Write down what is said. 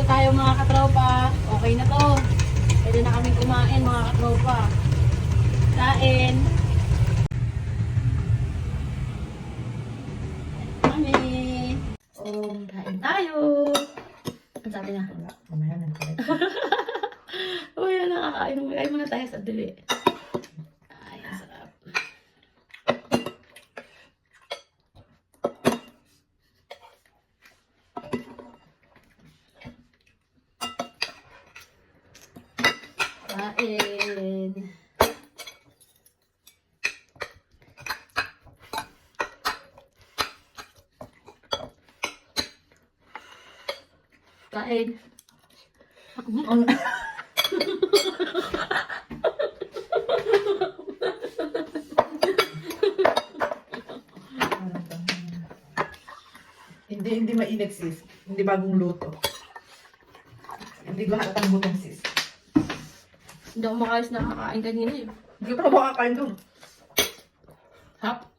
po tayo mga katropa. Okay na to. Pwede na kami kumain mga katropa. Kain. Kami. Kain tayo. Ang sabi na? Wala, mamaya na nakalit. Uy, nakakain. Kain muna tayo sa dili. Ay, ang sarap. Kain. Kain. Hindi mainit sis. Hindi bagong luto. Hindi ko halatang butong sis. Hindi ako makayos nakakain kanina eh. Hindi ko pa makakain doon. Hap?